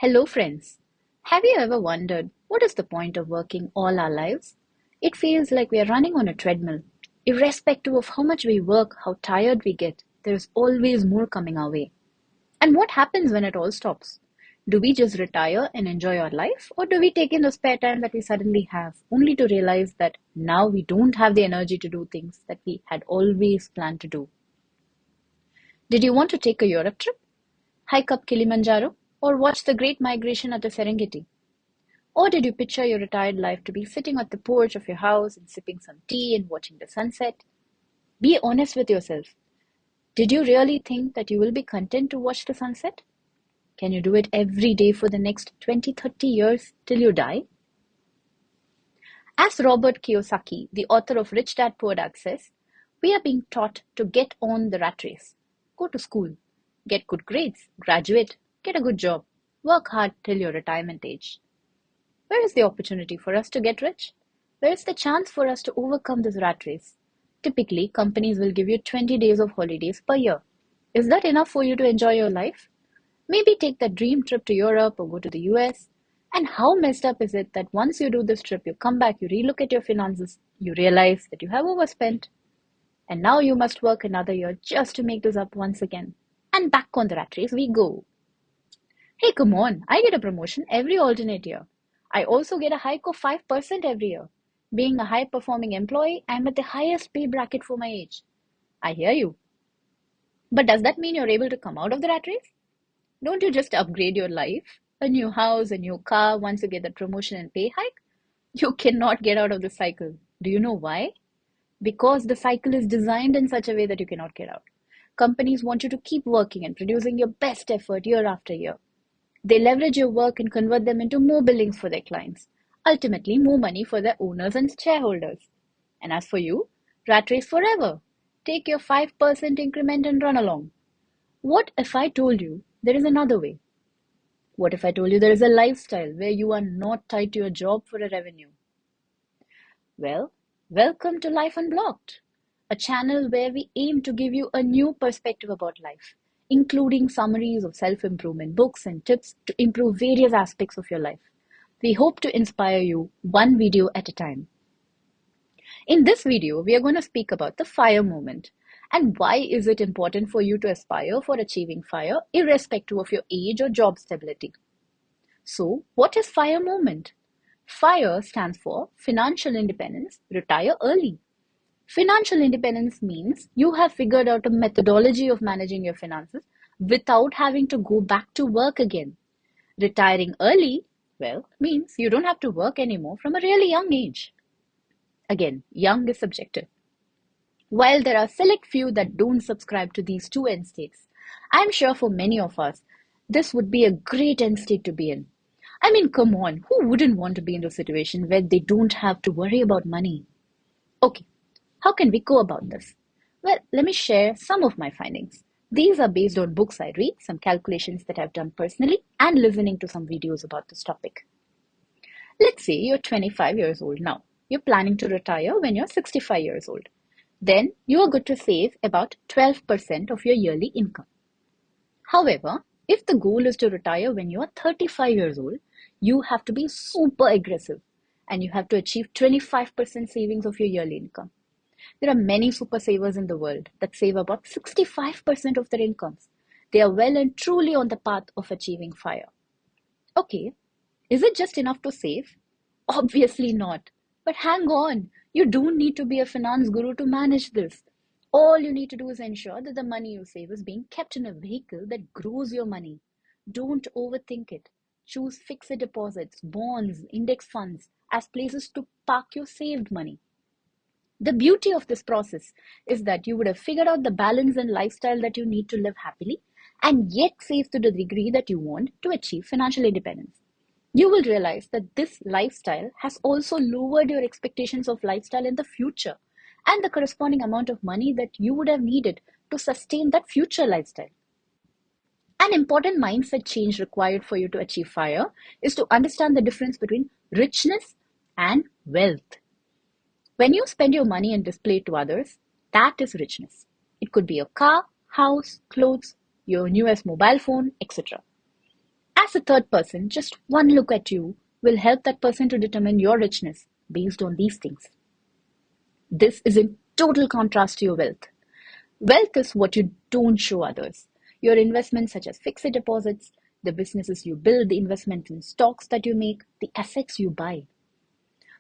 Hello, friends. Have you ever wondered what is the point of working all our lives? It feels like we are running on a treadmill. Irrespective of how much we work, how tired we get, there is always more coming our way. And what happens when it all stops? Do we just retire and enjoy our life, or do we take in the spare time that we suddenly have, only to realize that now we don't have the energy to do things that we had always planned to do? Did you want to take a Europe trip, hike up Kilimanjaro, or watch the Great Migration at the Serengeti? Or did you picture your retired life to be sitting at the porch of your house and sipping some tea and watching the sunset? Be honest with yourself. Did you really think that you will be content to watch the sunset? Can you do it every day for the next 20, 30 years till you die? As Robert Kiyosaki, the author of Rich Dad Poor Dad says, we are being taught to get on the rat race. Go to school, get good grades, graduate, get a good job, work hard till your retirement age. Where is the opportunity for us to get rich? Where is the chance for us to overcome this rat race? Typically, companies will give you 20 days of holidays per year. Is that enough for you to enjoy your life? Maybe take that dream trip to Europe or go to the US. And how messed up is it that once you do this trip, you come back, you relook at your finances, you realize that you have overspent, and now you must work another year just to make this up once again. And back on the rat race we go. Hey, come on, I get a promotion every alternate year. I also get a hike of 5% every year. Being a high performing employee, I'm at the highest pay bracket for my age. I hear you. But does that mean you're able to come out of the rat race? Don't you just upgrade your life? A new house, a new car, once you get that promotion and pay hike? You cannot get out of the cycle. Do you know why? Because the cycle is designed in such a way that you cannot get out. Companies want you to keep working and producing your best effort year after year. They leverage your work and convert them into more billings for their clients, ultimately more money for their owners and shareholders. And as for you, rat race forever. Take your 5% increment and run along. What if I told you there is another way? What if I told you there is a lifestyle where you are not tied to your job for a revenue? Well, welcome to Life Unblocked, a channel where we aim to give you a new perspective about life, including summaries of self improvement books and tips to improve various aspects of your life. We hope to inspire you one video at a time. In this video, we are going to speak about the FIRE movement and why is it important for you to aspire for achieving FIRE irrespective of your age or job stability. So, what is FIRE movement? FIRE stands for Financial Independence, Retire Early. Financial independence means you have figured out a methodology of managing your finances without having to go back to work again. Retiring early, well, means you don't have to work anymore from a really young age. Again, young is subjective. While there are select few that don't subscribe to these two end states, I'm sure for many of us, this would be a great end state to be in. I mean, come on, who wouldn't want to be in a situation where they don't have to worry about money? Okay, how can we go about this? Well, let me share some of my findings. These are based on books I read, some calculations that I've done personally, and listening to some videos about this topic. Let's say you're 25 years old now. You're planning to retire when you're 65 years old. Then you are good to save about 12% of your yearly income. However, if the goal is to retire when you are 35 years old, you have to be super aggressive and you have to achieve 25% savings of your yearly income. There are many super savers in the world that save about 65% of their incomes. They are well and truly on the path of achieving FIRE. Okay, is it just enough to save? Obviously not. But hang on, you don't need to be a finance guru to manage this. All you need to do is ensure that the money you save is being kept in a vehicle that grows your money. Don't overthink it. Choose fixed deposits, bonds, index funds as places to park your saved money. The beauty of this process is that you would have figured out the balance and lifestyle that you need to live happily and yet save to the degree that you want to achieve financial independence. You will realize that this lifestyle has also lowered your expectations of lifestyle in the future and the corresponding amount of money that you would have needed to sustain that future lifestyle. An important mindset change required for you to achieve FIRE is to understand the difference between richness and wealth. When you spend your money and display it to others, that is richness. It could be a car, house, clothes, your newest mobile phone, etc. As a third person, just one look at you will help that person to determine your richness based on these things. This is in total contrast to your wealth. Wealth is what you don't show others. Your investments, such as fixed deposits, the businesses you build, the investment in stocks that you make, the assets you buy.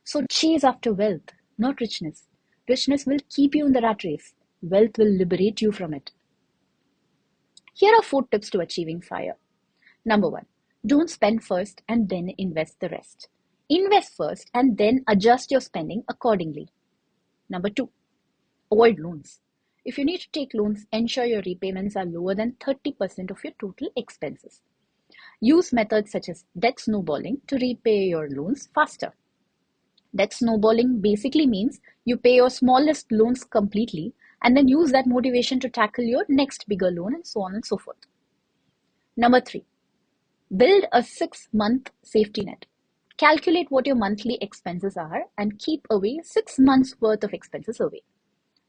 So chase after wealth, not richness. Richness will keep you in the rat race. Wealth will liberate you from it. Here are 4 tips to achieving FIRE. Number 1, don't spend first and then invest the rest. Invest first and then adjust your spending accordingly. Number 2, avoid loans. If you need to take loans, ensure your repayments are lower than 30% of your total expenses. Use methods such as debt snowballing to repay your loans faster. Debt snowballing basically means you pay your smallest loans completely and then use that motivation to tackle your next bigger loan and so on and so forth. Number 3, build a 6-month safety net. Calculate what your monthly expenses are and keep away 6 months worth of expenses away.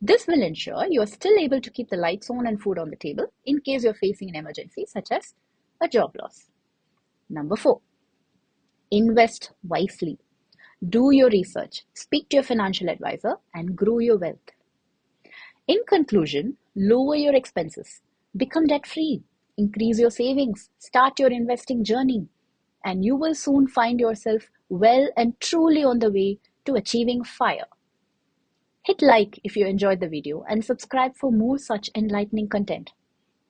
This will ensure you are still able to keep the lights on and food on the table in case you're facing an emergency such as a job loss. Number 4, invest wisely. Do your research, speak to your financial advisor, and grow your wealth. In conclusion, lower your expenses, become debt-free, increase your savings, start your investing journey, and you will soon find yourself well and truly on the way to achieving FIRE. Hit like if you enjoyed the video and subscribe for more such enlightening content.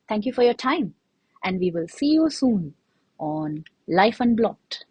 Thank you for your time, and we will see you soon on Life Unblocked.